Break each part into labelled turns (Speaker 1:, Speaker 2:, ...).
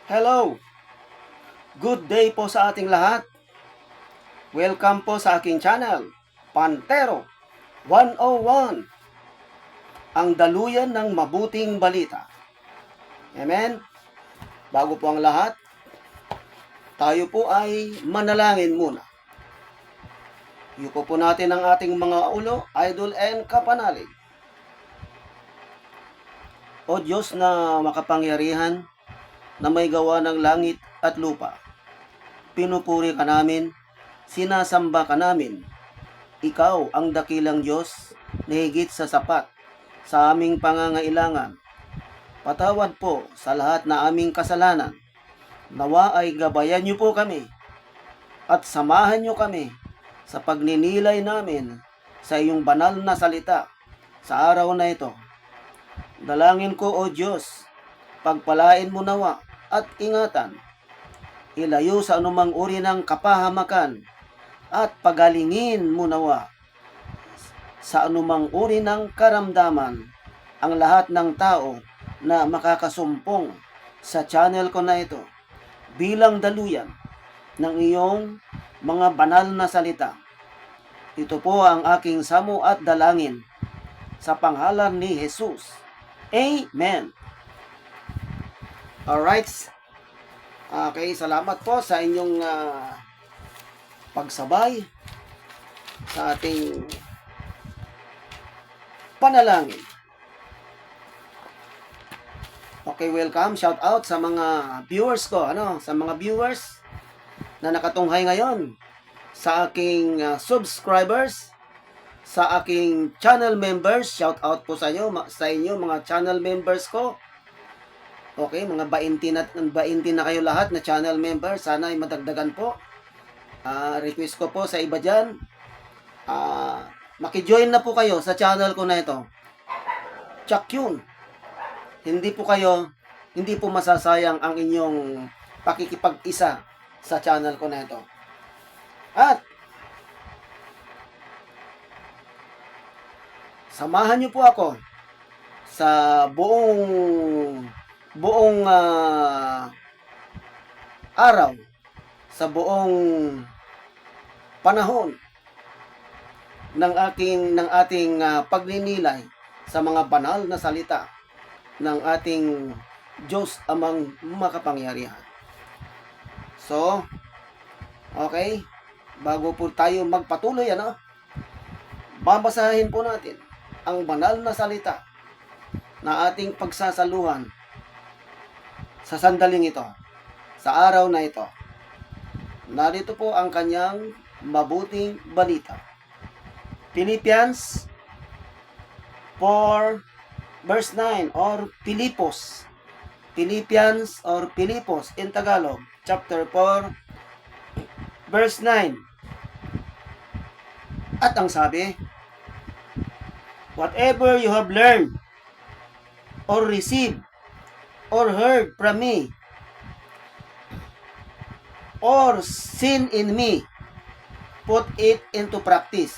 Speaker 1: Hello! Good day po sa ating lahat. Welcome po sa aking channel, Pantero 101, ang daluyan ng mabuting balita. Amen? Bago po ang lahat, tayo po ay manalangin muna. Yuko po natin ang ating mga ulo, idol and kapanalig. O Diyos na makapangyarihan, na may gawa ng langit at lupa, pinupuri ka namin, sinasamba ka namin. Ikaw ang dakilang Diyos na higit sa sapat sa aming pangangailangan. Patawad po sa lahat na aming kasalanan. Nawa ay gabayan niyo po kami at samahan niyo kami sa pagninilay namin sa iyong banal na salita sa araw na ito. Dalangin ko, O Diyos, pagpalain mo nawa at ingatan, ilayo sa anumang uri ng kapahamakan at pagalingin mo nawa sa anumang uri ng karamdaman ang lahat ng tao na makakasumpong sa channel ko na ito bilang daluyan ng iyong mga banal na salita. Ito po ang aking samo at dalangin sa pangalan ni Jesus. Amen. Alright. Okay, salamat po sa inyong pagsabay sa ating panalangin. Okay, welcome. Shout out sa mga viewers ko, sa mga viewers na nakatunghay ngayon, sa aking subscribers, sa aking channel members. Shout out po sa inyo mga channel members ko. Okay, mga 20 na kayo lahat na channel member. Sana ay madagdagan po. Request ko po sa iba dyan. Maki-join na po kayo sa channel ko na ito. Tsak yun. Hindi po masasayang ang inyong pakikipag-isa sa channel ko na ito. At samahan niyo po ako sa buong araw, sa buong panahon ng ating pagninilay sa mga banal na salita ng ating Diyos amang makapangyarihan. So, okay, bago po tayo magpatuloy, babasahin po natin ang banal na salita na ating pagsasaluhan sa sandaling ito, sa araw na ito. Narito po ang kanyang mabuting balita. Philippians 4 verse 9 or Pilipos. Philippians or Pilipos in Tagalog, chapter 4 verse 9. At ang sabi, whatever you have learned or received or heard from me or seen in me, put it into practice,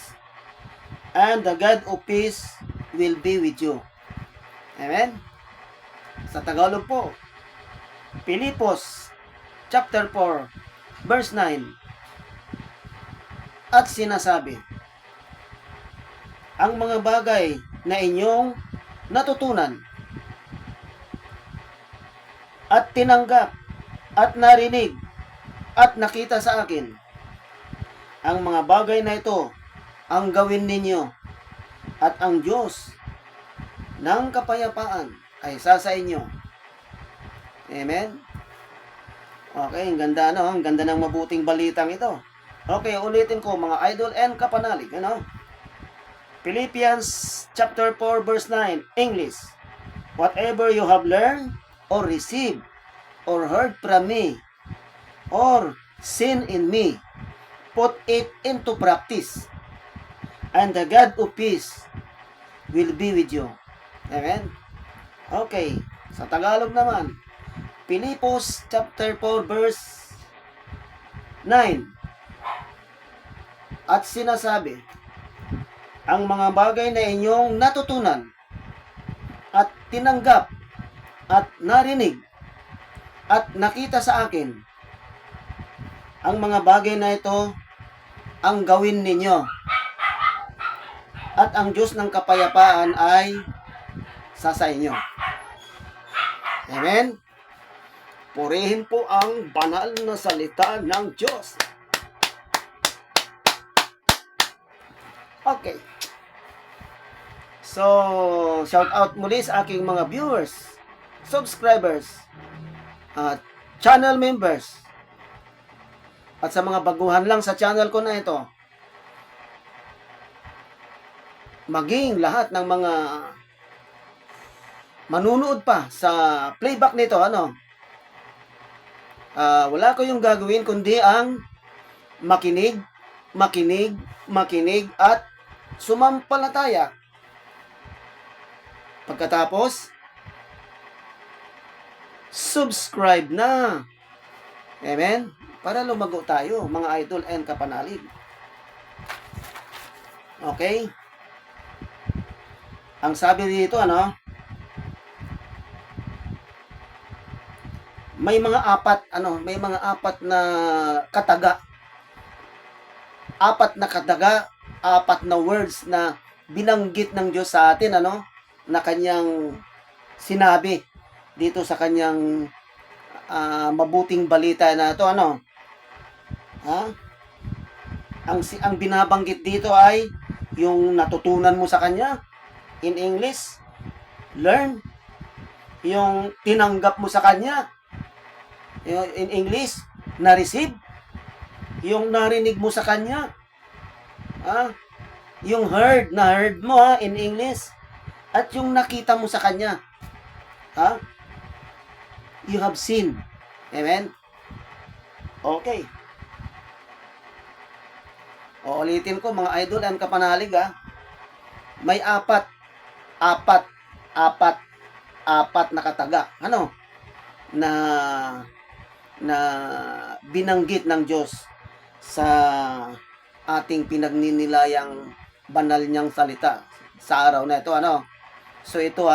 Speaker 1: and the God of peace will be with you. Amen? Sa Tagalog po, Pilipos chapter 4 verse 9. At sinasabi, ang mga bagay na inyong natutunan at tinanggap at narinig at nakita sa akin, ang mga bagay na ito ang gawin ninyo, at ang Diyos ng kapayapaan ay sa inyo. Amen? Okay, ang ganda, ang ganda ng mabuting balitang ito. Okay, ulitin ko mga idol and kapanalig, Philippians chapter 4 verse 9, English. Whatever you have learned or received or heard from me or seen in me, put it into practice, and the God of peace will be with you. Amen? Okay, sa Tagalog naman, Pilipos chapter 4 verse 9. At sinasabi, ang mga bagay na inyong natutunan at tinanggap at narinig at nakita sa akin ang mga bagay na ito ang gawin ninyo. At ang Diyos ng kapayapaan ay sa inyo. Amen? Purihin po ang banal na salita ng Diyos. Okay. So, shout out muli sa aking mga viewers, subscribers, at channel members, at sa mga baguhan lang sa channel ko na ito, maging lahat ng mga manunood pa sa playback nito, wala ko yung gagawin kundi ang makinig, at sumampalataya. Pagkatapos, subscribe na. Amen? Para lumago tayo, mga idol and kapanalig. Okay? Ang sabi dito, may mga apat na kataga. Apat na words na binanggit ng Diyos sa atin, na kanyang sinabi dito sa kanyang mabuting balita na ito, Ang binabanggit dito ay yung natutunan mo sa kanya, in English, learn. Yung tinanggap mo sa kanya, in English, na-receive. Yung narinig mo sa kanya, yung heard mo, in English, at yung nakita mo sa kanya, you have seen. Amen? Okay. Uulitin ko, mga idol and kapanalig, may apat na kataga, na binanggit ng Diyos sa ating pinagninilayang banal niyang salita sa araw na ito, So ito,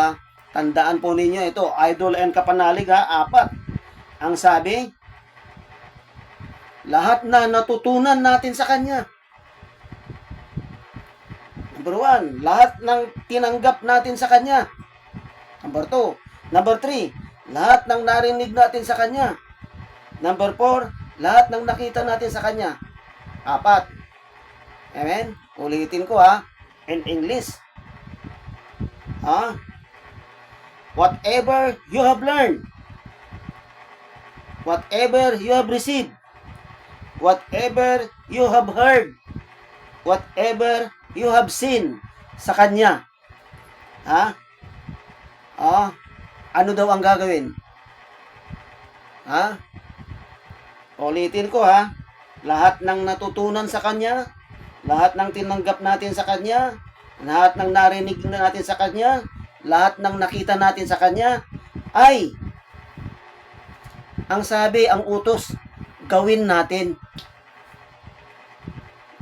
Speaker 1: tandaan po ninyo ito, idol and kapanalig, apat. Ang sabi, lahat na natutunan natin sa Kanya. Number 1, lahat ng tinanggap natin sa Kanya. Number 2, number 3, lahat ng narinig natin sa Kanya. Number 4, lahat ng nakita natin sa Kanya. 4. Amen? Ulitin ko, in English. Whatever you have learned, whatever you have received, whatever you have heard, whatever you have seen sa Kanya. Ano daw ang gagawin? Ulitin ko, lahat ng natutunan sa Kanya, lahat ng tinanggap natin sa Kanya, lahat ng narinig natin sa Kanya, lahat ng nakita natin sa Kanya, ay, ang sabi, ang utos, gawin natin.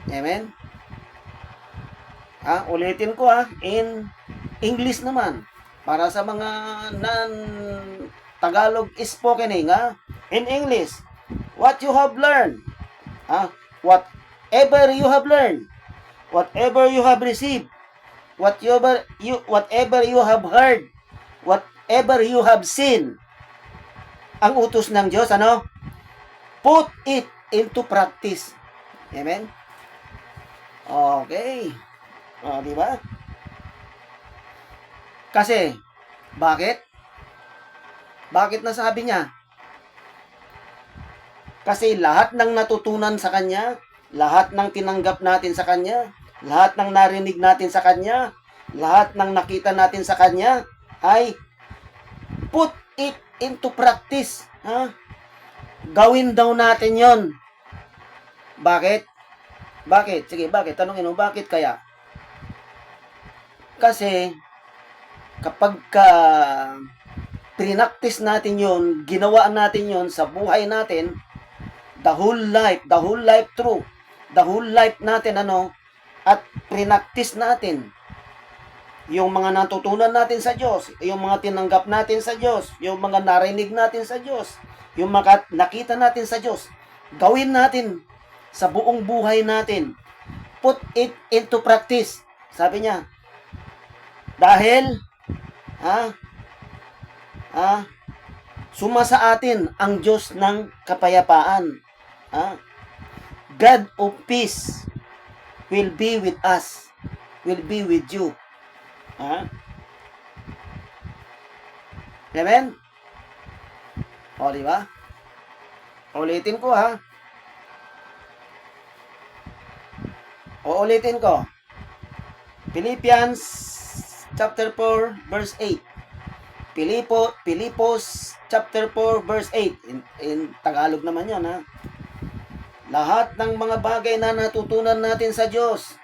Speaker 1: Amen? Ulitin ko, in English naman, para sa mga non-Tagalog spokening, in English, what you have learned, whatever you have learned, whatever you have received, whatever you have heard, whatever you have seen, ang utos ng Diyos, put it into practice. Amen? Okay. Di ba? Kasi, bakit? Bakit nasabi niya? Kasi lahat ng natutunan sa Kanya, lahat ng tinanggap natin sa Kanya, lahat ng narinig natin sa Kanya, lahat ng nakita natin sa Kanya, ay put it into practice. Gawin daw natin yon. Bakit? Bakit? Sige, bakit? Tanungin mo, bakit kaya? Kasi, kapag prinaktis natin yon, ginawa natin yon sa buhay natin, the whole life through, the whole life natin, at prinaktis natin yung mga natutunan natin sa Diyos, yung mga tinanggap natin sa Diyos, yung mga narinig natin sa Diyos, yung mga nakita natin sa Diyos, gawin natin sa buong buhay natin. Put it into practice. Sabi niya, dahil, ha, suma sa atin ang Diyos ng kapayapaan. God of peace will be with us, will be with you. Amen? O, di ba? Ulitin ko, ha? Ulitin ko. Philippians chapter 4 verse 8. Pilipos chapter 4 verse 8. In Tagalog naman 'yon, ha. Lahat ng mga bagay na natutunan natin sa Diyos,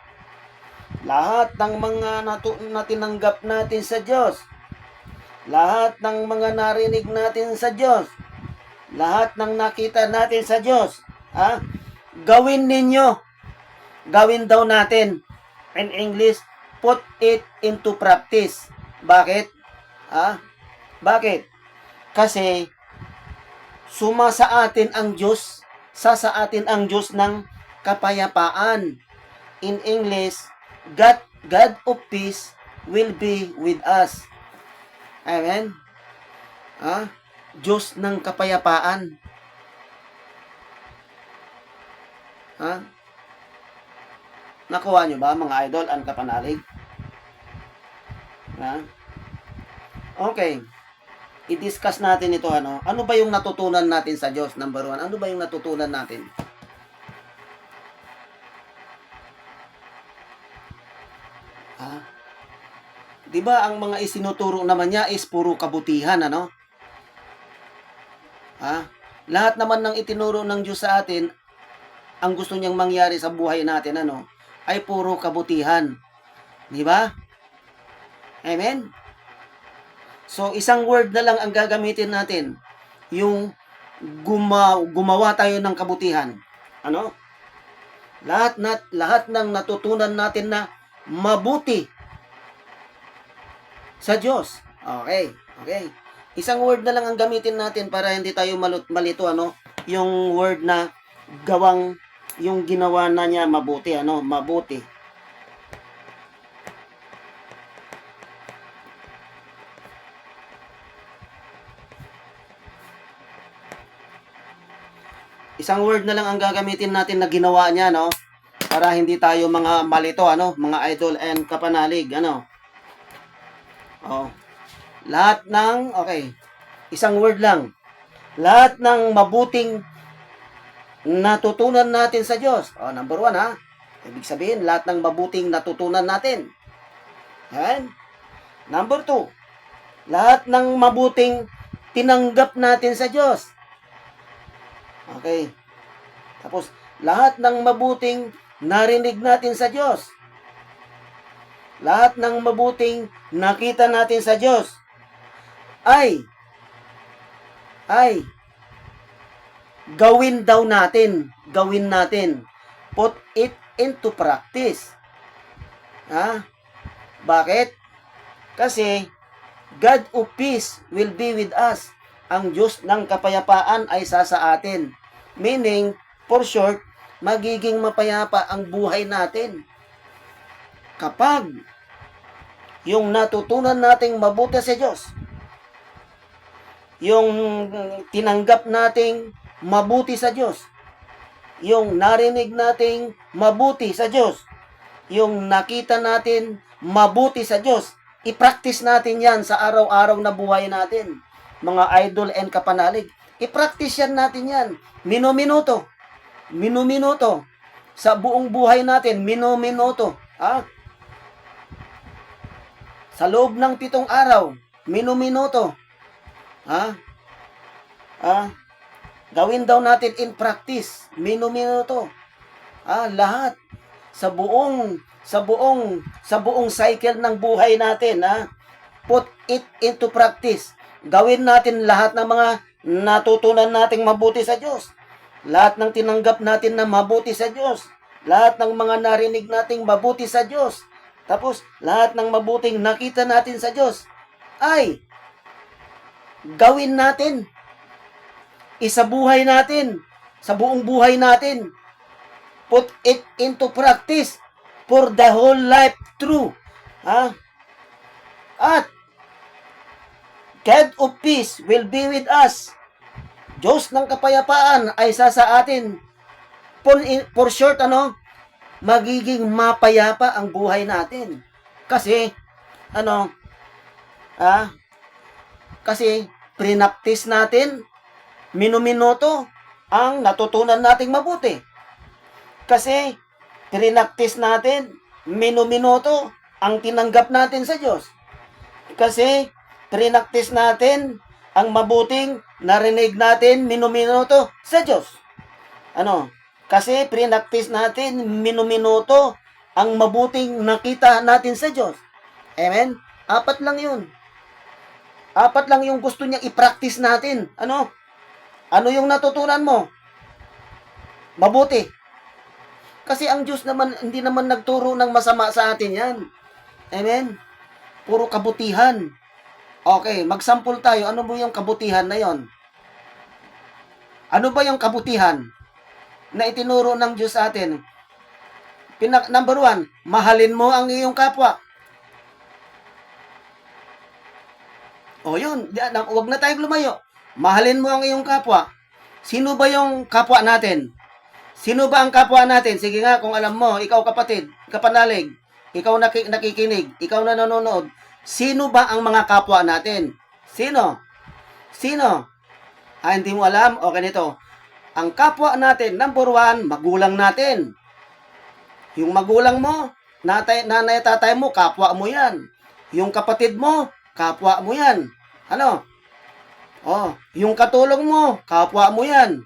Speaker 1: lahat ng mga natinanggap natin sa Diyos, lahat ng mga narinig natin sa Diyos, lahat ng nakita natin sa Diyos, gawin ninyo, gawin daw natin. In English, put it into practice. Bakit? Bakit? Kasi suma sa atin ang Diyos, sa atin ang Diyos ng kapayapaan. In English, God of peace will be with us. Amen? Diyos ng kapayapaan. Nakuha nyo ba, mga idol, ang kapanalig? Okay. I-discuss natin ito, ano ba yung natutunan natin sa Diyos? Number 1, ano ba yung natutunan natin? Di ba ang mga isinuturo naman niya is puro kabutihan, ano? Lahat naman ng itinuro ng Diyos sa atin, ang gusto niyang mangyari sa buhay natin, ano, ay puro kabutihan. Di ba? Amen? So, isang word na lang ang gagamitin natin. Yung gumawa tayo ng kabutihan. Ano? Lahat ng natutunan natin na mabuti sa Diyos. Okay. Isang word na lang ang gamitin natin para hindi tayo malito, ano? Yung word na yung ginawa na niya mabuti, ano? Mabuti. Isang word na lang ang gagamitin natin na ginawa niya, no? Para hindi tayo mga malito, ano? Mga idol and kapanalig, ano? Lahat ng, isang word lang. Lahat ng mabuting natutunan natin sa Diyos. Number 1, ha? Ibig sabihin, lahat ng mabuting natutunan natin. Yan. Number 2, lahat ng mabuting tinanggap natin sa Diyos. Okay. Tapos, lahat ng mabuting narinig natin sa Diyos. Lahat ng mabuting nakita natin sa Diyos ay gawin natin. Put it into practice. Bakit? Kasi God of peace will be with us. Ang Diyos ng kapayapaan ay sa atin. Meaning, for short, magiging mapayapa ang buhay natin. Kapag yung natutunan nating mabuti sa Diyos, yung tinanggap nating mabuti sa Diyos, yung narinig nating mabuti sa Diyos, yung nakita natin mabuti sa Diyos, i-practice natin yan sa araw-araw na buhay natin. Mga idol and kapanalig, i-practice yan natin yan. Minuminuto. Sa buong buhay natin, minuminuto. Sa loob ng 7 araw, minuminuto. Gawin daw natin in practice, minuminuto. Lahat sa buong cycle ng buhay natin, put it into practice. Gawin natin lahat ng mga natutunan nating mabuti sa Diyos. Lahat ng tinanggap natin na mabuti sa Diyos. Lahat ng mga narinig nating mabuti sa Diyos. Tapos, lahat ng mabuting nakita natin sa Diyos ay gawin natin. Isabuhay natin sa buong buhay natin. Put it into practice for the whole life through. Ha? At God of peace will be with us. Diyos ng kapayapaan ay sa atin. For short, magiging mapayapa ang buhay natin. Kasi, kasi prinaktis natin, minuminuto, ang natutunan nating mabuti. Kasi, prinaktis natin, minuminuto, ang tinanggap natin sa Diyos. Kasi, prinaktis natin, ang mabuting narinig natin, minuminuto sa Diyos. Kasi prinaktis natin, minuminuto, ang mabuting nakita natin sa Diyos. Amen? 4 lang yun. 4 lang yung gusto niya i-practice natin. Ano yung natutunan mo? Mabuti. Kasi ang Diyos naman, hindi naman nagturo ng masama sa atin yan. Amen? Puro kabutihan. Okay, magsampul tayo. Ano ba yung kabutihan na yon? Ano ba yung kabutihan na itinuro ng Diyos sa atin? Number 1, mahalin mo ang iyong kapwa. O yun, huwag na tayong lumayo. Mahalin mo ang iyong kapwa. Sino ba yung kapwa natin? Sino ba ang kapwa natin? Sige nga, kung alam mo, ikaw kapatid, kapanalig, ikaw nakikinig, ikaw na nanonood, sino ba ang mga kapwa natin? Sino? Hindi mo alam? Okay, nito. Ang kapwa natin, number 1, magulang natin. Yung magulang mo, nanay, tatay mo, kapwa mo yan. Yung kapatid mo, kapwa mo yan. Yung katulong mo, kapwa mo yan.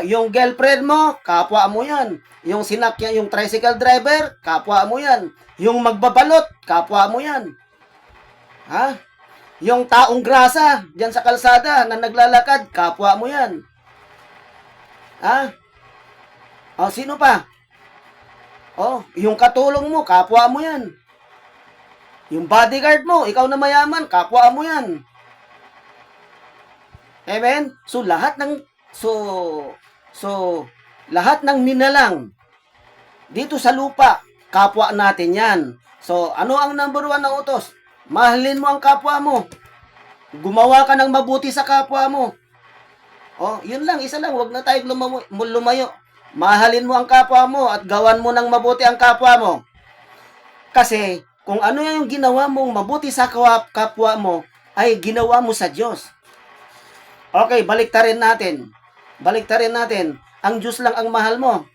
Speaker 1: Yung girlfriend mo, kapwa mo yan. Yung sinakyan, yung tricycle driver, kapwa mo yan. Yung magbabalot, kapwa mo yan. Yung taong grasa, diyan sa kalsada, na naglalakad, kapwa mo yan. Sino pa? Yung katulong mo, kapwa mo yan. Yung bodyguard mo, ikaw na mayaman, kapwa mo yan. Amen? So, lahat ng lahat ng ninalang dito sa lupa, kapwa natin yan. So, ano ang number 1 na utos? Mahalin mo ang kapwa mo. Gumawa ka ng mabuti sa kapwa mo. Yun lang, isa lang. Huwag na tayong lumayo. Mahalin mo ang kapwa mo at gawan mo ng mabuti ang kapwa mo. Kasi, kung ano yung ginawa mong mabuti sa kapwa mo, ay ginawa mo sa Diyos. Okay, baliktarin natin. Ang Diyos lang ang mahal mo.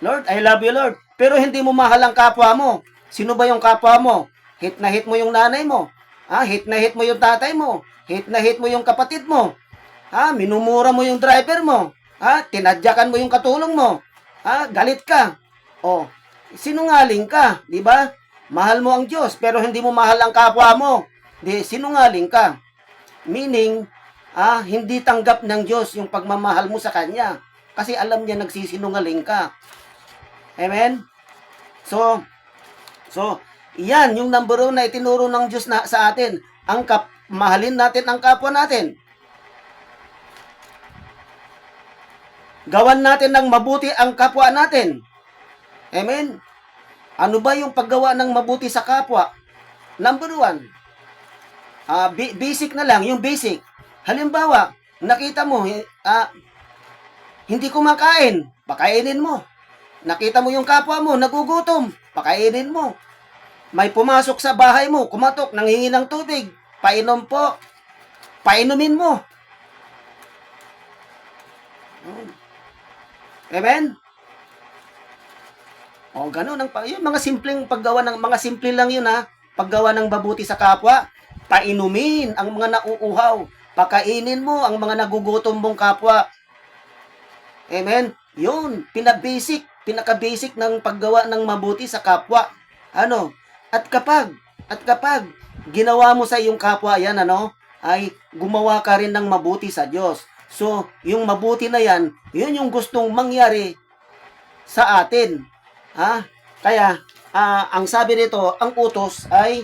Speaker 1: Lord, I love you, Lord. Pero hindi mo mahal ang kapwa mo. Sino ba yung kapwa mo? Hit na hit mo yung nanay mo. Hit na hit mo yung tatay mo. Hit na hit mo yung kapatid mo. Minumura mo yung driver mo. Tinadyakan mo yung katulong mo. Galit ka. Sinungaling ka, di ba? Mahal mo ang Diyos, pero hindi mo mahal ang kapwa mo. Sinungaling ka. Meaning, hindi tanggap ng Diyos yung pagmamahal mo sa Kanya. Kasi alam niya nagsisinungaling ka. Amen? So, yan yung number 1 na itinuro ng Diyos sa atin. Mahalin natin ang kapwa natin. Gawan natin ng mabuti ang kapwa natin. Amen? Ano ba yung paggawa ng mabuti sa kapwa? Number 1, basic na lang, yung basic. Halimbawa, nakita mo, hindi kumakain, pakainin mo. Nakita mo yung kapwa mo, nagugutom, pakainin mo. May pumasok sa bahay mo, kumatok, nanghingi ng tubig, painom po, painumin mo. Amen? Ganun yung mga simpleng paggawa ng mga simple lang yun paggawa ng mabuti sa kapwa. Painumin ang mga nauuhaw, pakainin mo ang mga nagugutom mong kapwa. Amen? Yun, pinaka-basic ng paggawa ng mabuti sa kapwa. At kapag ginawa mo sa iyong kapwa yan, ay gumawa ka rin ng mabuti sa Diyos. So, yung mabuti na yan, yun yung gustong mangyari sa atin. Kaya, ang sabi nito, ang utos ay,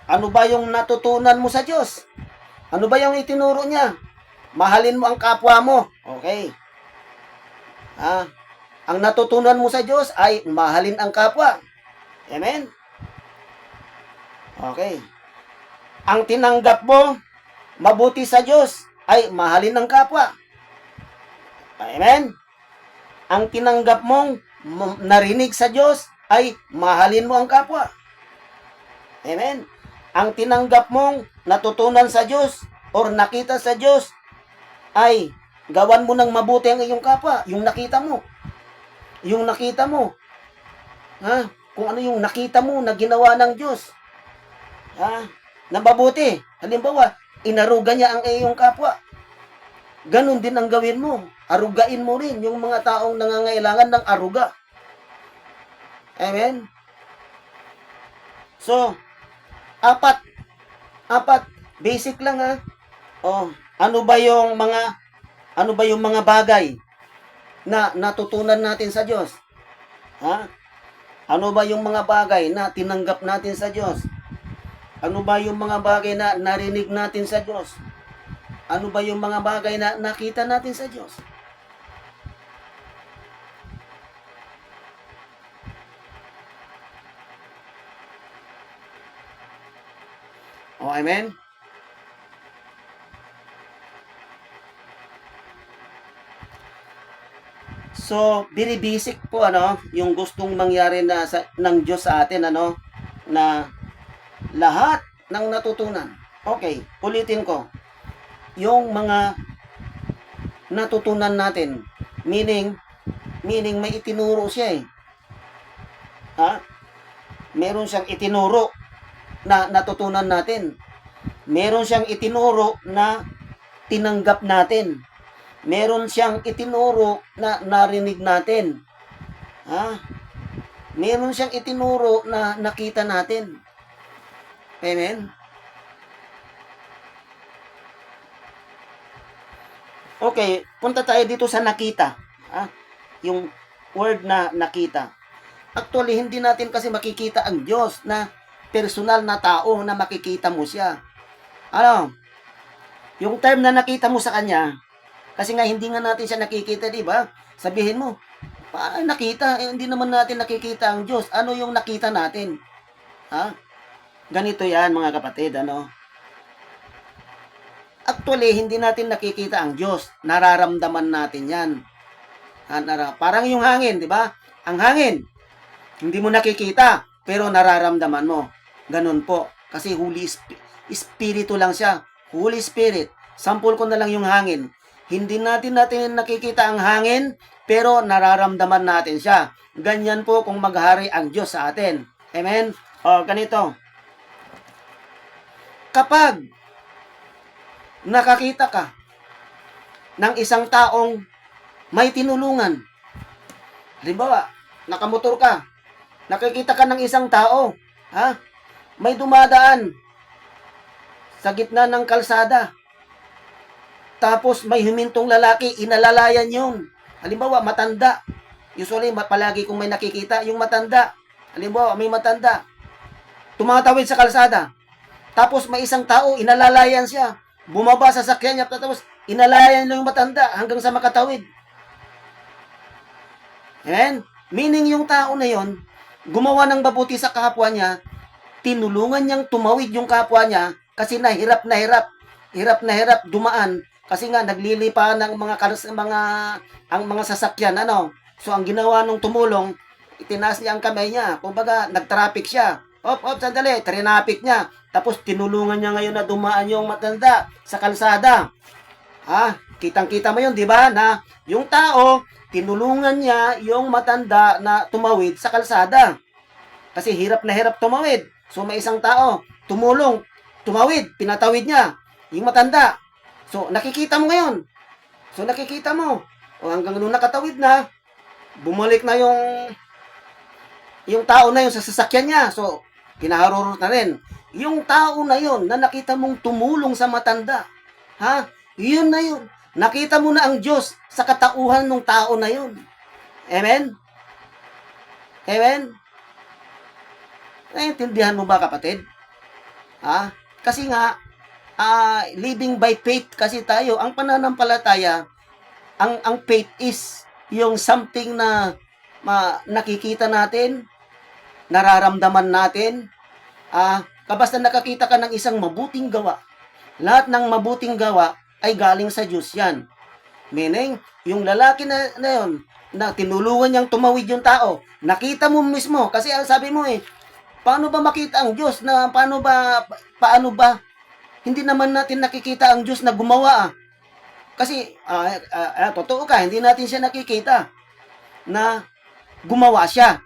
Speaker 1: ano ba yung natutunan mo sa Diyos? Ano ba yung itinuro niya? Mahalin mo ang kapwa mo. Okay. Ang natutunan mo sa Diyos ay mahalin ang kapwa. Amen? Okay. Ang tinanggap mo, mabuti sa Diyos, ay mahalin ang kapwa. Amen? Ang tinanggap mong narinig sa Diyos, ay mahalin mo ang kapwa. Amen? Ang tinanggap mong natutunan sa Diyos, or nakita sa Diyos, ay gawan mo ng mabuti ang iyong kapwa. Yung nakita mo. Yung nakita mo. Kung ano yung nakita mo na ginawa ng Diyos. Na mabuti. Halimbawa, inaruga niya ang iyong kapwa. Ganon din ang gawin mo. Arugain mo rin yung mga taong nangangailangan ng aruga. Amen? So, apat. Basic lang ano ba yung mga bagay na natutunan natin sa Diyos? Ano ba yung mga bagay na tinanggap natin sa Diyos? Ano ba yung mga bagay na narinig natin sa Diyos? Ano ba yung mga bagay na nakita natin sa Diyos? Amen? So, very basic po yung gustong mangyari ng Diyos sa atin na lahat ng natutunan. Okay, ulitin ko. Yung mga natutunan natin, meaning may itinuro siya Meron siyang itinuro na natutunan natin. Meron siyang itinuro na tinanggap natin. Meron siyang itinuro na narinig natin. Meron siyang itinuro na nakita natin. Amen? Okay, punta tayo dito sa nakita. Yung word na nakita. Actually, hindi natin kasi makikita ang Diyos na personal na tao na makikita mo siya. Yung term na nakita mo sa Kanya, kasi nga hindi nga natin siya nakikita, di ba? Sabihin mo, paano nakita? Hindi naman natin nakikita ang Diyos. Ano yung nakita natin? Ganito yan, mga kapatid, Actually, hindi natin nakikita ang Diyos. Nararamdaman natin yan. Parang yung hangin, di ba? Ang hangin, hindi mo nakikita, pero nararamdaman mo. Ganun po. Kasi Holy Espiritu lang siya. Holy Spirit. Sample ko na lang yung hangin. Hindi natin nakikita ang hangin, pero nararamdaman natin siya. Ganyan po kung maghari ang Diyos sa atin. Amen? Ganito. Kapag nakakita ka ng isang taong may tinulungan, halimbawa, nakamotor ka, nakikita ka ng isang tao, may dumadaan sa gitna ng kalsada, tapos may humintong lalaki, inalalayan yun. Halimbawa, matanda. Usually, palagi kung may nakikita, yung matanda. Halimbawa, may matanda. Tumatawid sa kalsada. Tapos may isang tao, inalalayan siya. Bumaba sa sakyan niya, tapos inalalayan niya yung matanda hanggang sa makatawid. Amen? Meaning yung tao na yon, gumawa ng mabuti sa kapwa niya, tinulungan niyang tumawid yung kapwa niya kasi nahirap na hirap dumaan kasi nga naglilipa ng ang mga sasakyan So ang ginawa nung tumulong, itinaas niya ang kamay niya. Kumbaga nag-traffic siya. Sandali, trinapik niya. Tapos tinulungan niya ngayon na dumaan yung matanda sa kalsada. Kitang-kita mo yun, di ba? Na yung tao, tinulungan niya yung matanda na tumawid sa kalsada. Kasi hirap na hirap tumawid. So may isang tao, tumawid, pinatawid niya yung matanda. So nakikita mo ngayon. Hanggang nung nakatawid na, bumalik na yung tao na yun sa sasakyan niya. So kinaharurot na rin. Yung tao na yun na nakita mong tumulong sa matanda, yun na yun. Nakita mo na ang Diyos sa katauhan ng tao na yun. Amen? Amen? Naiintindihan mo ba, kapatid? Ha? Kasi nga, living by faith kasi tayo. Ang pananampalataya, ang faith is yung something na nakikita natin, nararamdaman natin. Kabasta nakakita ka ng isang mabuting gawa, lahat ng mabuting gawa ay galing sa Diyos yan. Meaning, yung lalaki na yun, na tinulungan niyang tumawid yung tao, nakita mo mismo, kasi ang sabi mo paano ba makita ang Diyos na paano ba, hindi naman natin nakikita ang Diyos na gumawa. Kasi, totoo ka, hindi natin siya nakikita na gumawa siya.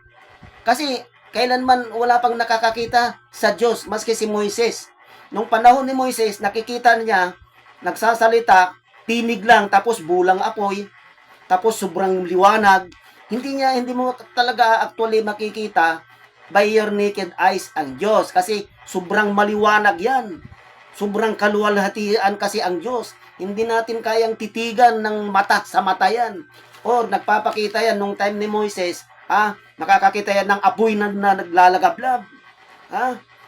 Speaker 1: Kasi, kailanman wala pang nakakakita sa Diyos, maski si Moises. Nung panahon ni Moises, nakikita niya, nagsasalita, tinig lang, tapos bulang apoy, tapos sobrang liwanag. Hindi mo talaga actually makikita by your naked eyes ang Diyos. Kasi sobrang maliwanag yan. Sobrang kaluwalhatian kasi ang Diyos. Hindi natin kayang titigan ng mata sa mata yan. Or nagpapakita yan nung time ni Moises, nakakakita yan ng apoy na naglalagablab.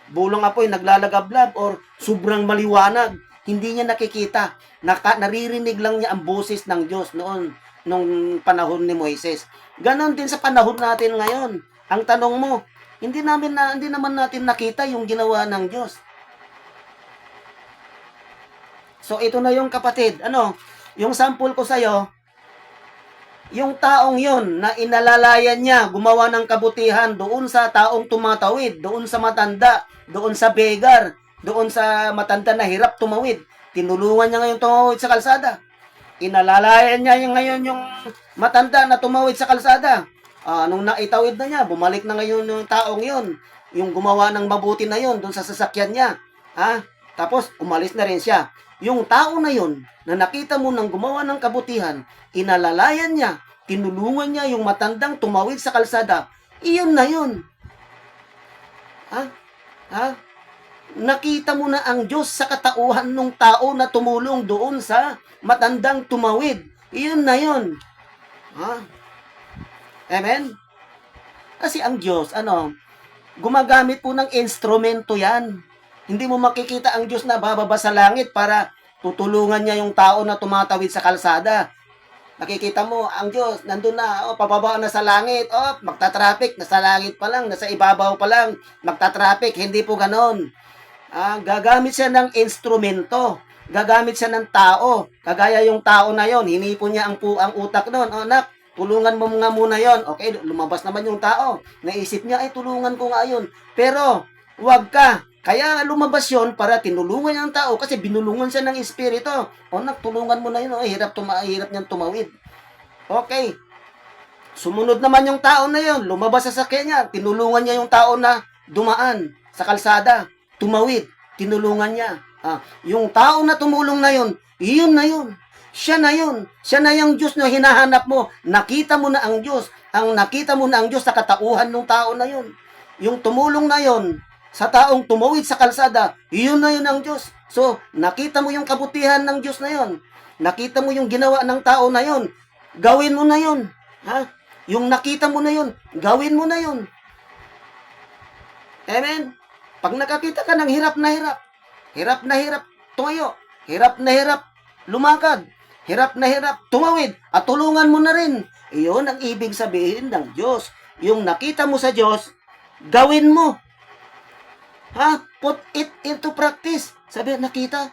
Speaker 1: Bulong apoy naglalagablab or sobrang maliwanag. Hindi niya nakikita. Naririnig lang niya ang boses ng Diyos noon nung panahon ni Moises. Ganon din sa panahon natin ngayon. Ang tanong mo, hindi naman natin nakita yung ginawa ng Diyos. So ito na yung kapatid, yung sample ko sa'yo, yung taong yon na inalalayan niya, gumawa ng kabutihan doon sa taong tumatawid, doon sa matanda, doon sa beggar, doon sa matanda na hirap tumawid. Tinulungan niya ngayon tumawid sa kalsada. Inalalayan niya ngayon yung matanda na tumawid sa kalsada. Nung naitawid na niya, bumalik na ngayon yung taong yon, yung gumawa ng mabuti na yon doon sa sasakyan niya. Tapos umalis na rin siya. Yung tao na yon na nakita mo nang gumawa ng kabutihan, inalalayan niya, tinulungan niya yung matandang tumawid sa kalsada, iyon na yun. Nakita mo na ang Diyos sa katauhan ng tao na tumulong doon sa matandang tumawid. Iyon na yun. Amen? Kasi ang Diyos, gumagamit po ng instrumento yan. Hindi mo makikita ang Diyos na bababa sa langit para tutulungan niya yung tao na tumatawid sa kalsada. Nakikita mo, ang Diyos, nandun na, pababa na sa langit, magta-traffic, nasa langit pa lang, nasa ibabaw pa lang, magta-traffic, hindi po ganon. Gagamit siya ng instrumento, gagamit siya ng tao, kagaya yung tao na yon, hinipo niya ang utak nun, anak, tulungan mo nga muna yon. Okay, lumabas naman yung tao, naisip niya, tulungan ko nga yun, pero, wag ka. Kaya lumabas yon para tinulungan niya ang tao kasi binulungan siya ng espiritu. Tulungan mo na yun. Hirap niyang tumawid. Okay. Sumunod naman yung tao na yon. Lumabas sa sakyan niya. Tinulungan niya yung tao na dumaan sa kalsada. Tumawid. Tinulungan niya. Yung tao na tumulong na yon, iyon na yun. Siya na yun. Siya na yung Diyos na hinahanap mo. Nakita mo na ang Diyos. Nakita mo na ang Diyos sa katauhan ng tao na yun. Yung tumulong na yon, sa taong tumawid sa kalsada, iyon na yun ang Diyos. So, nakita mo yung kabutihan ng Diyos na yun. Nakita mo yung ginawa ng tao na yun. Gawin mo na yun. Yung nakita mo na yun, gawin mo na yun. Amen? Pag nakakita ka ng hirap na hirap tumayo, hirap na hirap lumakad, hirap na hirap tumawid, at tulungan mo na rin. Iyon ang ibig sabihin ng Diyos. Yung nakita mo sa Diyos, gawin mo. Put it into practice. Sabi, nakita.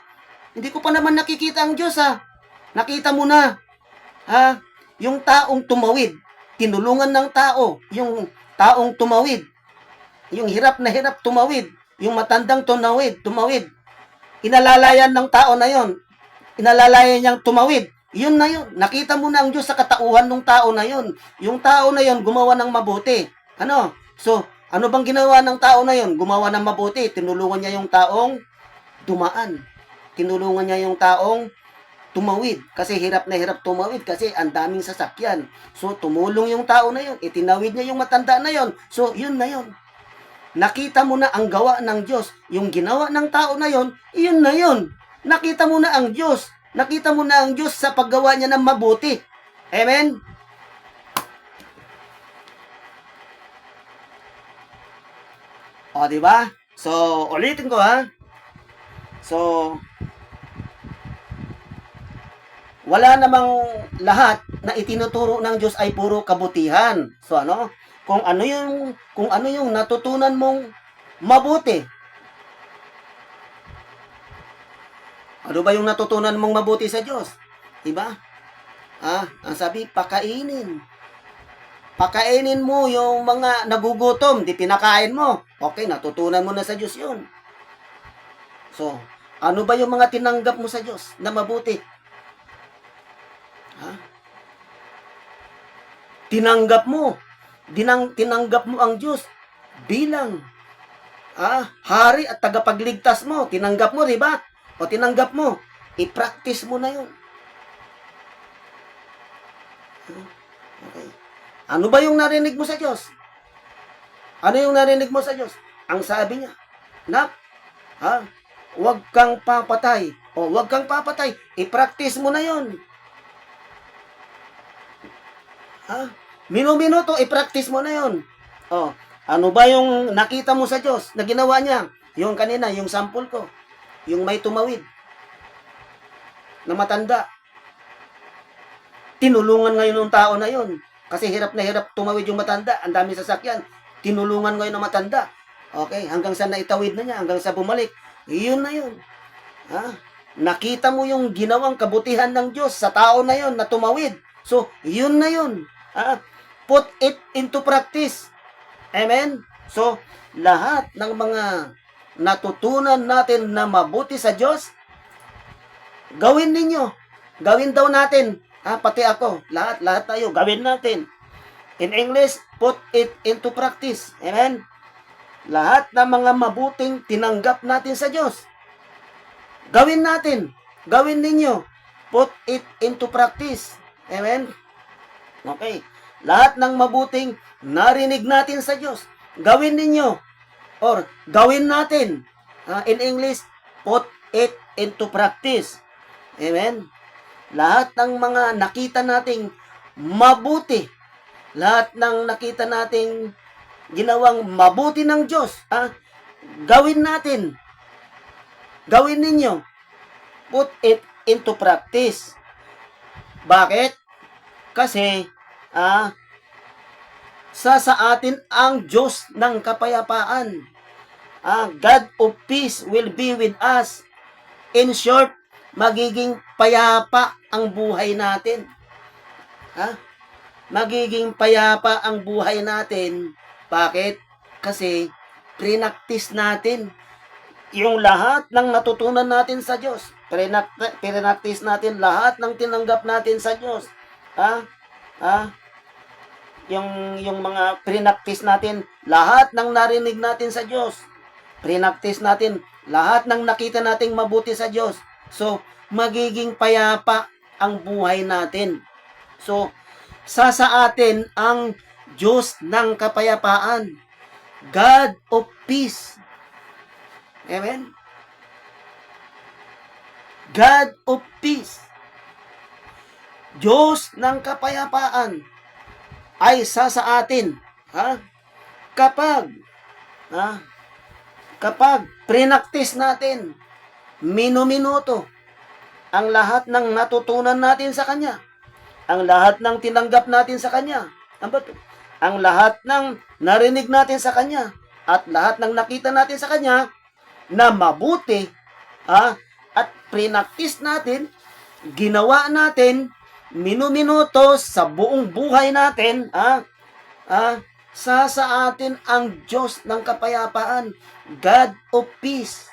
Speaker 1: Hindi ko pa naman nakikita ang Diyos, Nakita mo na. Yung taong tumawid, tinulungan ng tao. Yung taong tumawid, yung hirap na hirap tumawid, yung matandang tumawid. Inalalayan ng tao na yon. Inalalayan niyang tumawid. Yun na yun. Nakita mo na ang Diyos sa katauhan ng tao na yun. Yung tao na yun, gumawa ng mabuti. So, ano bang ginawa ng tao na yon? Gumawa ng mabuti. Tinulungan niya yung taong dumaan. Tinulungan niya yung taong tumawid. Kasi hirap na hirap tumawid kasi ang daming sasakyan. So, tumulong yung tao na yon. Itinawid niya yung matanda na yon. So, yun na yon. Nakita mo na ang gawa ng Diyos. Yung ginawa ng tao na yon, yun na yon. Nakita mo na ang Diyos. Nakita mo na ang Diyos sa paggawa niya ng mabuti. Amen? O, di ba? So, ulitin ko ha. So, wala namang lahat na itinuturo ng Diyos ay puro kabutihan. So ano? Kung ano yung natutunan mong mabuti. Ano ba yung natutunan mong mabuti sa Diyos? Diba? Ang sabi, pakainin. Pakainin mo yung mga nagugutom, di pinakain mo. Okay, natutunan mo na sa Diyos yun. So, ano ba yung mga tinanggap mo sa Diyos na mabuti? Tinanggap mo. Tinanggap mo ang Diyos bilang hari at tagapagligtas mo. Tinanggap mo, di ba? O tinanggap mo. I-practice mo na yun. Okay. Ano ba yung narinig mo sa Diyos? Ano yung narinig mo sa Diyos? Ang sabi niya, huwag kang papatay. O huwag kang papatay. I-practice mo na yun. Minuto, i-practice mo na yun. Ano ba yung nakita mo sa Diyos na ginawa niya? Yung kanina, yung sample ko. Yung may tumawid na matanda. Tinulungan ngayon ng tao na yun. Kasi hirap na hirap tumawid yung matanda. Ang dami sasakyan. Tinulungan ngayon ng matanda. Okay, hanggang sa naitawid na niya, hanggang sa bumalik. Iyon na yun. Nakita mo yung ginawang kabutihan ng Diyos sa tao na yun na tumawid. So, yun na yun. Put it into practice. Amen? So, lahat ng mga natutunan natin na mabuti sa Diyos, gawin ninyo. Gawin daw natin. Pati ako. Lahat tayo. Gawin natin. In English, put it into practice. Amen? Lahat ng mga mabuting tinanggap natin sa Diyos, gawin natin. Gawin ninyo. Put it into practice. Amen? Okay. Lahat ng mabuting narinig natin sa Diyos, gawin ninyo. Or gawin natin. In English, put it into practice. Amen? Lahat ng mga nakita nating mabuti, lahat ng nakita nating ginawang mabuti ng Diyos, gawin natin. Gawin ninyo. Put it into practice. Bakit? Kasi, sa atin ang Diyos ng kapayapaan. God of peace will be with us. In short, magiging payapa ang buhay natin. Magiging payapa ang buhay natin. Bakit? Kasi, prinaktis natin yung lahat ng natutunan natin sa Diyos. Prinaktis natin lahat ng tinanggap natin sa Diyos. Yung mga prinaktis natin, lahat ng narinig natin sa Diyos. Prinaktis natin lahat ng nakita nating mabuti sa Diyos. So, magiging payapa ang buhay natin. So, sa atin ang Diyos ng kapayapaan. God of peace. Amen? God of peace. Diyos ng kapayapaan ay sa atin. Kapag prinaktis natin, minuminuto, ang lahat ng natutunan natin sa Kanya, ang lahat ng tinanggap natin sa Kanya, ang lahat ng narinig natin sa Kanya, at lahat ng nakita natin sa Kanya, na mabuti, at prinaktis natin, ginawa natin, minuminuto sa buong buhay natin, sa atin ang Diyos ng kapayapaan, God of peace.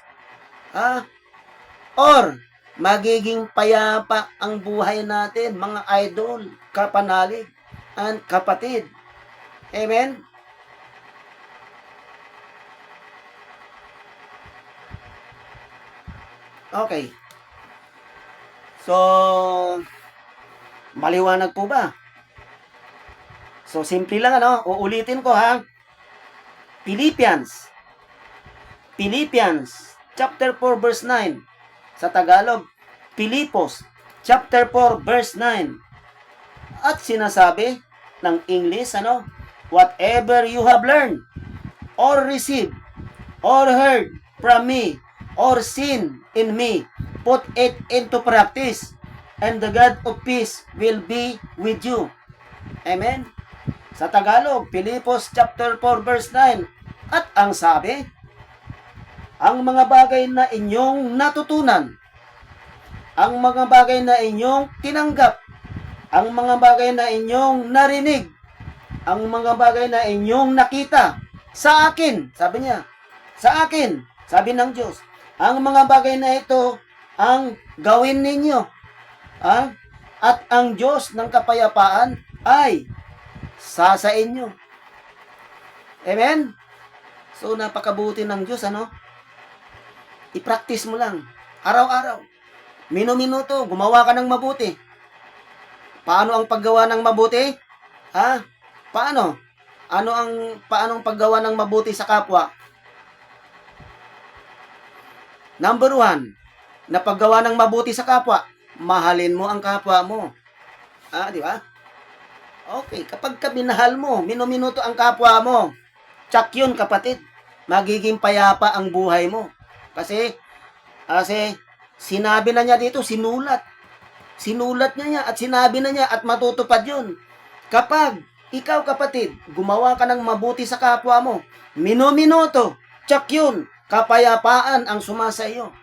Speaker 1: Or, magiging payapa ang buhay natin, mga idol, kapanalig, and kapatid. Amen? Okay. So, maliwanag po ba? So, simple lang uulitin ko Philippians chapter 4 verse 9. Sa Tagalog, Pilipos chapter 4 verse 9. At sinasabi ng English, whatever you have learned or received or heard from me or seen in me, put it into practice, and the God of peace will be with you. Amen? Sa Tagalog, Pilipos chapter 4 verse 9. At ang sabi, ang mga bagay na inyong natutunan, ang mga bagay na inyong tinanggap, ang mga bagay na inyong narinig, ang mga bagay na inyong nakita sa akin, sabi niya, sa akin, sabi ng Diyos, ang mga bagay na ito ang gawin ninyo. At ang Diyos ng kapayapaan ay sa inyo. Amen? So, napakabuti ng Diyos, I-practice mo lang. Araw-araw. Minu-minuto, gumawa ka ng mabuti. Paano ang paggawa ng mabuti? Paano? Paano ang paggawa ng mabuti sa kapwa? Number 1, na paggawa ng mabuti sa kapwa, mahalin mo ang kapwa mo. Di ba? Okay, kapag ka minahal mo, minu-minuto ang kapwa mo, tsak yun kapatid, magiging payapa ang buhay mo. Kasi sinabi na niya dito, sinulat. Sinulat niya at sinabi na niya at matutupad yun. Kapag ikaw kapatid, gumawa ka ng mabuti sa kapwa mo, minu-minuto, tsak yun, kapayapaan ang sumasa iyo.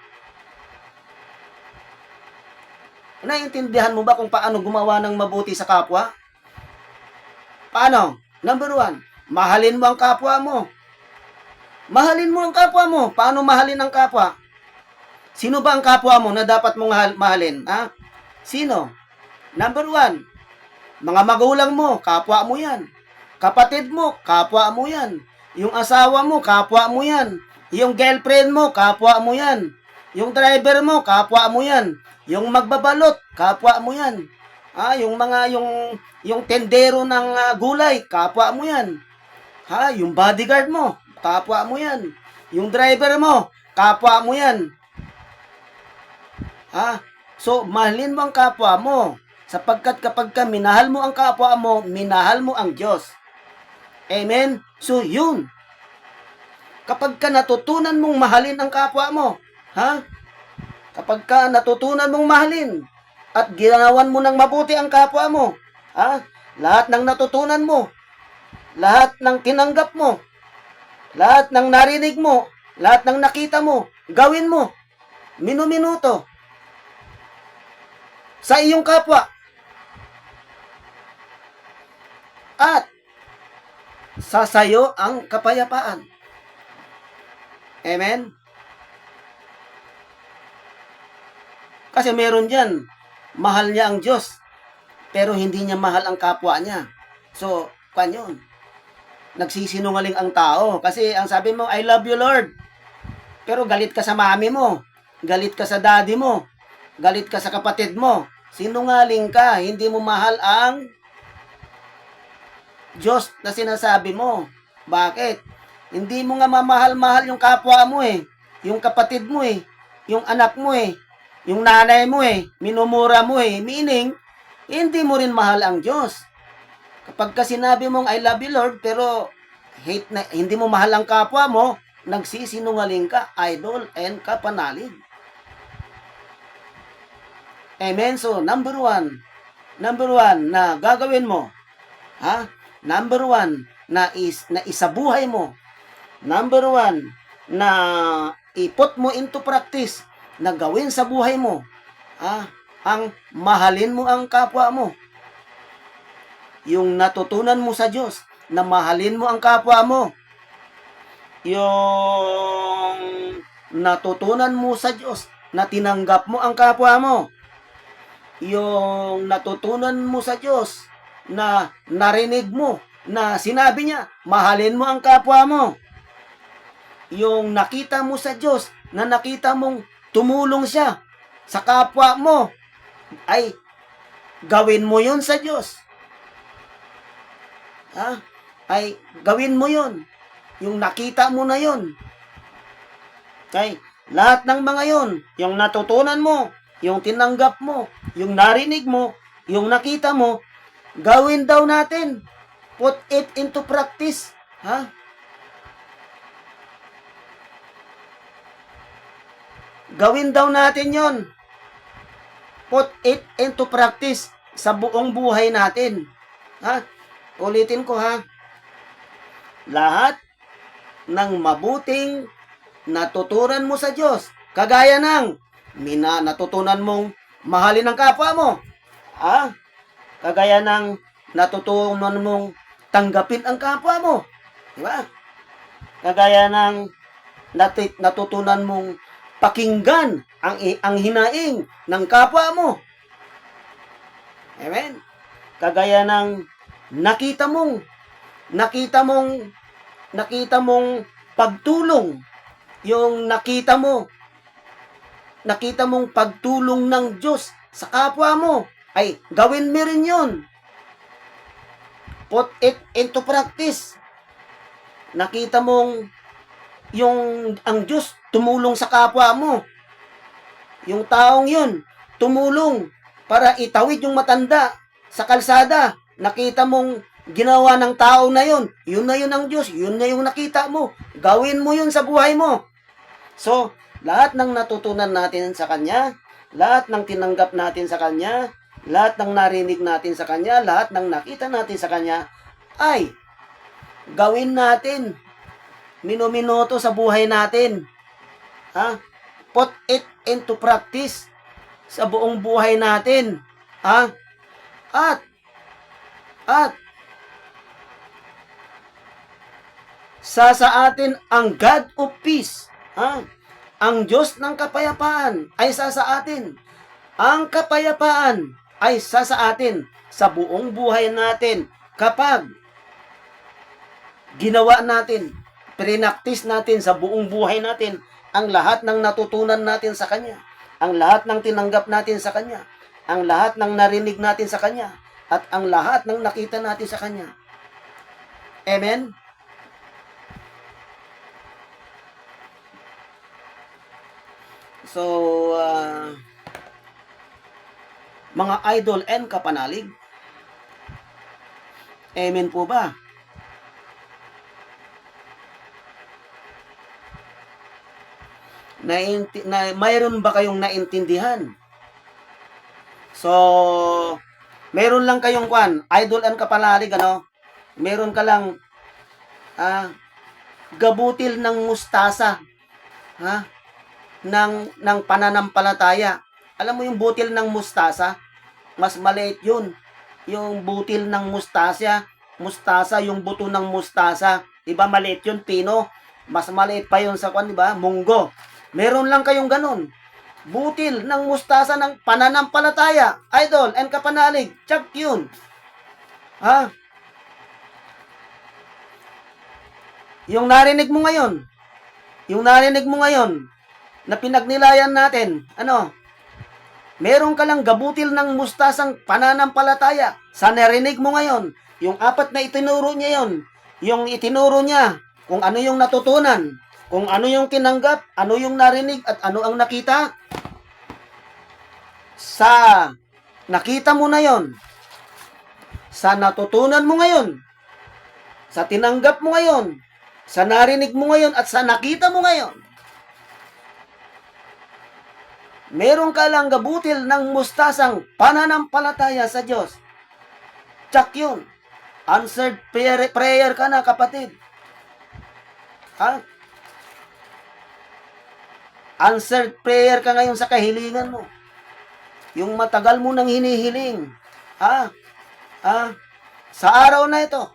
Speaker 1: Naiintindihan mo ba kung paano gumawa ng mabuti sa kapwa? Paano? Number 1, mahalin mo ang kapwa mo. Mahalin mo ang kapwa mo. Paano mahalin ang kapwa? Sino ba ang kapwa mo na dapat mong mahalin? Sino? Number 1, mga magulang mo, kapwa mo yan. Kapatid mo, kapwa mo yan. Yung asawa mo, kapwa mo yan. Yung girlfriend mo, kapwa mo yan. Yung driver mo, kapwa mo yan. Yung magbabalot, kapwa mo yan. Yung tendero ng gulay, kapwa mo yan. Yung bodyguard mo, kapwa mo yan. Yung driver mo, kapwa mo yan. So, mahalin mo ang kapwa mo. Sapagkat kapag ka minahal mo ang kapwa mo, minahal mo ang Diyos. Amen? So, yun. Kapag ka natutunan mong mahalin ang kapwa mo, kapag ka natutunan mong mahalin, at ginawan mo ng mabuti ang kapwa mo, lahat ng natutunan mo, lahat ng tinanggap mo, lahat ng narinig mo, lahat ng nakita mo, gawin mo, minu-minuto, sa iyong kapwa. At sa sayo ang kapayapaan. Amen? Kasi meron dyan, mahal niya ang Diyos, pero hindi niya mahal ang kapwa niya. So, yun? Nagsisinungaling ang tao. Kasi ang sabi mo, I love you, Lord. Pero galit ka sa mami mo, galit ka sa daddy mo, galit ka sa kapatid mo. Sinungaling ka, hindi mo mahal ang Diyos na sinasabi mo. Bakit? Hindi mo nga mamahal-mahal yung kapwa mo yung kapatid mo yung anak mo yung nanay mo minumura mo meaning, hindi mo rin mahal ang Diyos. Kapag ka sinabi mong I love you Lord, pero hindi mo mahal ang kapwa mo, nagsisinungaling ka, idol and kapanalig. Amen? So, number one na gagawin mo, number 1 na isabuhay mo, number 1 na iput mo into practice, na gawin sa buhay mo, ang mahalin mo ang kapwa mo. Yung natutunan mo sa Diyos, na mahalin mo ang kapwa mo. Yung natutunan mo sa Diyos, na tinanggap mo ang kapwa mo. Yung natutunan mo sa Diyos, na narinig mo, na sinabi niya, mahalin mo ang kapwa mo. Yung nakita mo sa Diyos, na nakita mong tumulong siya sa kapwa mo, ay gawin mo yun sa Diyos. Ay gawin mo yun. Yung nakita mo na yun. Okay? Lahat ng mga yun, yung natutunan mo, yung tinanggap mo, yung narinig mo, yung nakita mo, gawin daw natin. Put it into practice. Gawin daw natin yon. Put it into practice sa buong buhay natin. Ha? Ulitin ko ha. Lahat ng mabuting natutunan mo sa Diyos, kagaya ng natutunan mong mahalin ang kapwa mo. Ha? Kagaya ng natutunan mong tanggapin ang kapwa mo. Di ba? Kagaya ng natutunan mong pakinggan ang hinaing ng kapwa mo. Amen? Kagaya ng nakita mong pagtulong, yung nakita mong pagtulong ng Diyos sa kapwa mo, ay gawin mo rin yun. Put it into practice. Nakita mong ang Diyos tumulong sa kapwa mo. Yung taong yun, tumulong para itawid yung matanda sa kalsada. Nakita mong ginawa ng tao na yun na yun ang Diyos, yun na yung nakita mo. Gawin mo yun sa buhay mo. So, lahat ng natutunan natin sa Kanya, lahat ng tinanggap natin sa Kanya, lahat ng narinig natin sa Kanya, lahat ng nakita natin sa Kanya, ay gawin natin minuminuto sa buhay natin. Ha? Put it into practice sa buong buhay natin. Ha? At sa atin ang God of peace. Ha? Ang Diyos ng kapayapaan ay sa atin. Ang kapayapaan ay sa atin sa buong buhay natin kapag ginawa natin, prinaktis natin sa buong buhay natin ang lahat ng natutunan natin sa Kanya, ang lahat ng tinanggap natin sa Kanya, ang lahat ng narinig natin sa Kanya, at ang lahat ng nakita natin sa Kanya. Amen? So, mga idol and kapanalig, amen po ba? Mayroon ba kayong naintindihan? So, meron lang kayong idol and kapanalig, meron ka lang gabutil ng mustasa, ng pananampalataya. Alam mo yung butil ng mustasa? Mas maliit yun. Yung butil ng mustasa, yung buto ng mustasa. Diba maliit yun, pino? Mas maliit pa yun sa diba? Munggo. Meron lang kayong ganun. Butil ng mustasa ng pananampalataya. Idol and kapanalig. Check yun. Ha? Yung narinig mo ngayon, na pinagnilayan natin, meron ka lang gabutil ng mustasang pananampalataya sa narinig mo ngayon. Yung apat na itinuro niya yon, yung itinuro niya, kung ano yung natutunan, kung ano yung tinanggap, ano yung narinig, at ano ang nakita. Sa nakita mo na yon, sa natutunan mo ngayon, sa tinanggap mo ngayon, sa narinig mo ngayon, at sa nakita mo ngayon, meron ka lang gabutil ng mustasang pananampalataya sa Diyos. Tsak yun. Answered prayer ka na, kapatid. Ha? Answered prayer ka ngayon sa kahilingan mo. Yung matagal mo nang hinihiling. Sa araw na ito.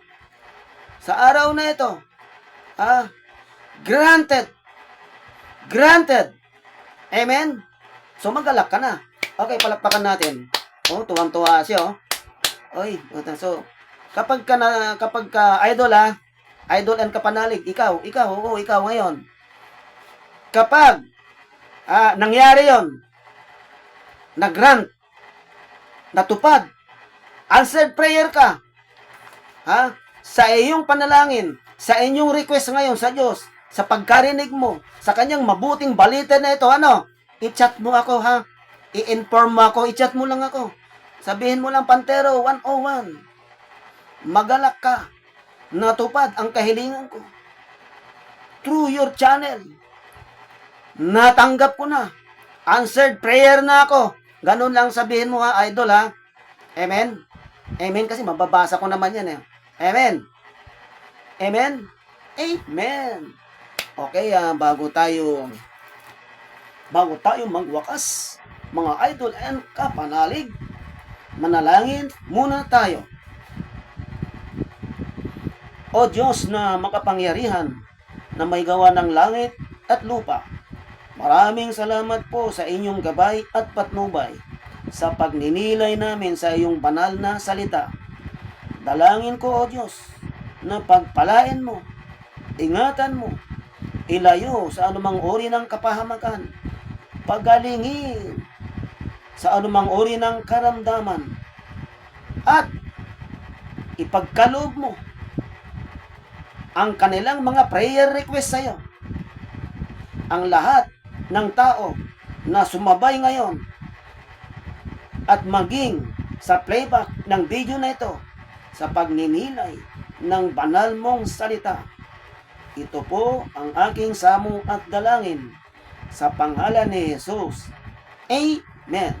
Speaker 1: Granted. Amen? So, magalak ka na. Okay, palakpakan natin. Tuwang-tuwa siya, So, kapag ka idol, idol and kapanalig, ikaw ngayon. Kapag, nangyari yon, nag-grant, natupad, answered prayer ka, sa iyong panalangin, sa inyong request ngayon sa Diyos, sa pagkarinig mo, sa kanyang mabuting balita na ito, i-chat mo ako, i-inform mo ako, i-chat mo lang ako. Sabihin mo lang, Pantero 101. Magalak ka. Natupad ang kahilingan ko. Through your channel. Natanggap ko na Answered prayer na ako. Ganun lang sabihin mo ha, idol ha. Amen? Amen kasi mababasa ko naman yan eh. Amen? Amen? Amen. Okay, bago tayo magwakas, mga idol and kapanalig, manalangin muna tayo. O Diyos na makapangyarihan, na may gawa ng langit at lupa, maraming salamat po sa inyong gabay at patnubay sa pagninilay namin sa iyong banal na salita. Dalangin ko, O Diyos, na pagpalain mo, ingatan mo, ilayo sa anumang uri ng kapahamakan, pagalingin sa anumang uri ng karamdaman, at ipagkaloob mo ang kanilang mga prayer request sa iyo. Ang lahat ng tao na sumabay ngayon at maging sa playback ng video na ito sa pagninilay ng banal mong salita. Ito po ang aking samong at dalangin sa pangalan ni Jesus. Amen.